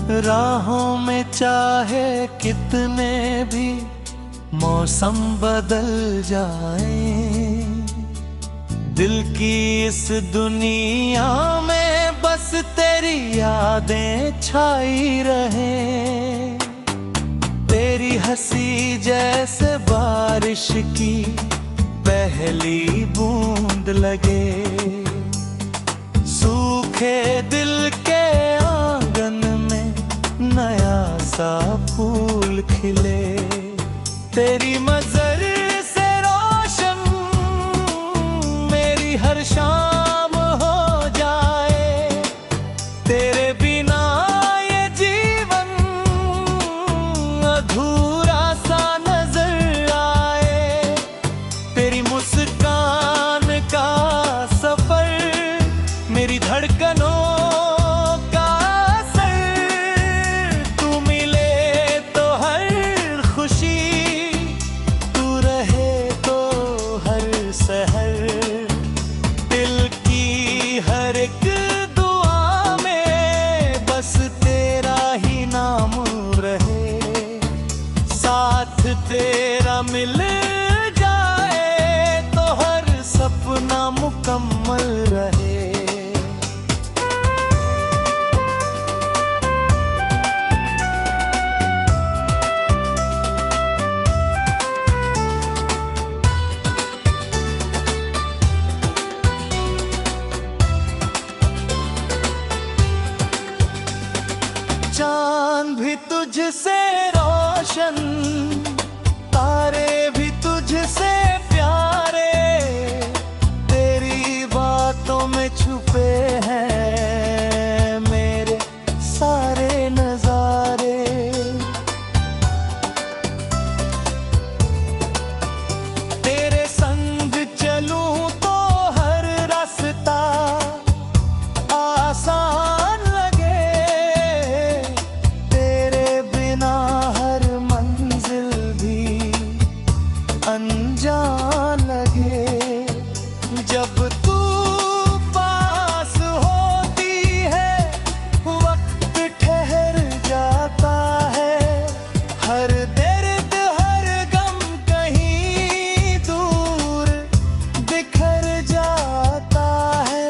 राहों में चाहे कितने भी मौसम बदल जाए, दिल की इस दुनिया में बस तेरी यादें छाई रहें। तेरी हंसी जैसे बारिश की पहली बूंद लगे, सूखे दिल के आंगन में नया सा फूल खिले। तेरी मज़र से रोशन मेरी हर शाम हो जाए, तेरे बिना ये जीवन अधूरा सा नजर आए। तेरी मुस्कान का सफर, मेरी धड़कनों का असर, तू मिले तो हर खुशी, तू रहे तो हर सहर। दिल की हर एक दुआ में बस तेरा ही नाम रहे, साथ तेरा मिल जाए तो हर सपना मुकम्मल रहे। चांद भी तुझसे रोशन, तारे भी तुझसे प्यारे, तेरी बातों में छुपे हैं मेरे सारे नजारे। तेरे संग चलूं तो हर रास्ता आसान लगे, तेरे बिना हर मंजिल भी अनजान लगे। जब तू पास होती है वक्त ठहर जाता है, हर दर्द हर गम कहीं दूर बिखर जाता है।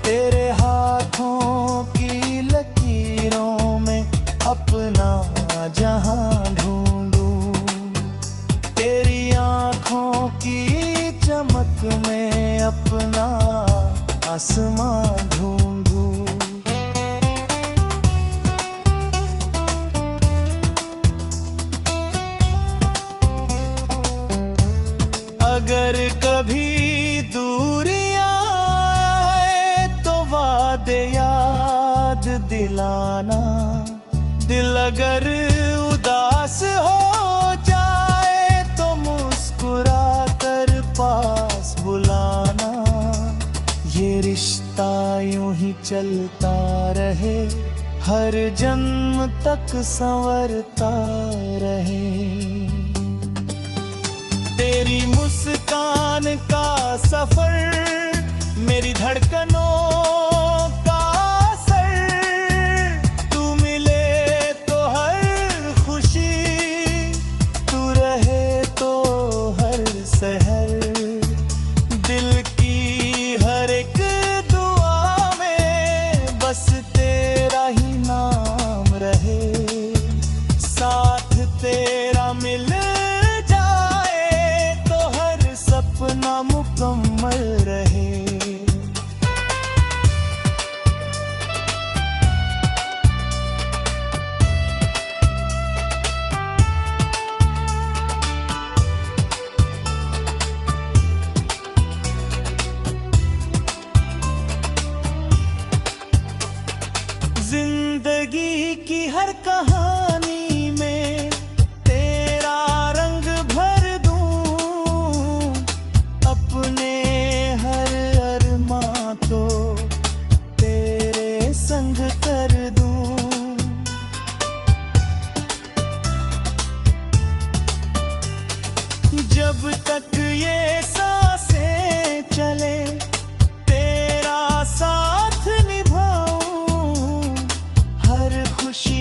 तेरे हाथों की लकीरों में अपना जहां ढूंढूं, तेरी आंखों की चमक में अपना आसमां ढूंढूं। अगर कभी दूरियां आए तो वादे याद दिलाना, दिल अगर उदास हो जाए तो मुस्कुरा कर पास बुलाना। ये रिश्ता यूं ही चलता रहे, हर जन्म तक संवरता रहे। तेरी मुस्कान का सफर, मेरी धड़कनों का असर, तू मिले तो हर खुशी, तू रहे तो हर सहर। दिल की हर एक दुआ में बस तेरा ही नाम रहे, साथ तेरा मिल जाए तो हर सपना मुकम्मल रहे। जिंदगी की हर कहानी में तेरा रंग भर दूं, अपने हर अरमां को तेरे संग कर दूं। जब तक ये सांसें चले तेरा साथ निभाऊं, हर खुशी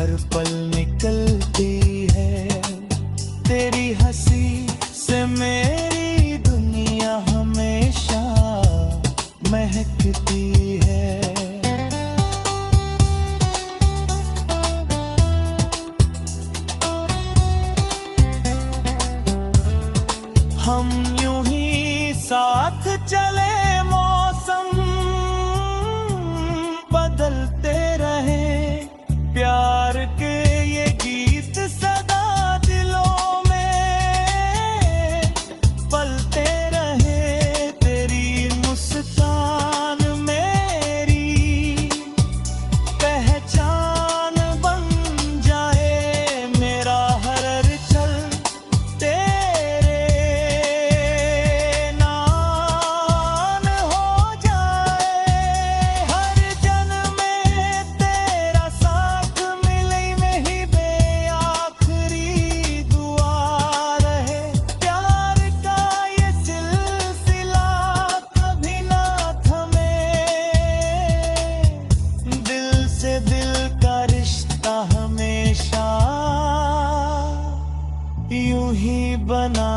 हर पल निकलती है। तेरी हंसी से मेरी दुनिया हमेशा महकती है। हम यूं ही साथ चले, मौसम बदलते रहे, प्यार के ये गीत सदा दिलों में पलते रहे। तेरी मुस्कान मेरी पहचान बन जाए, मेरा हर चल तेरे नाम हो जाए। हर जन्म में तेरा साथ मिले, में ही बेआखिरी दुआ रहे। प्यार का ये सिलसिला कभी ना थमे, दिल से दिल का रिश्ता हमेशा यूं ही बना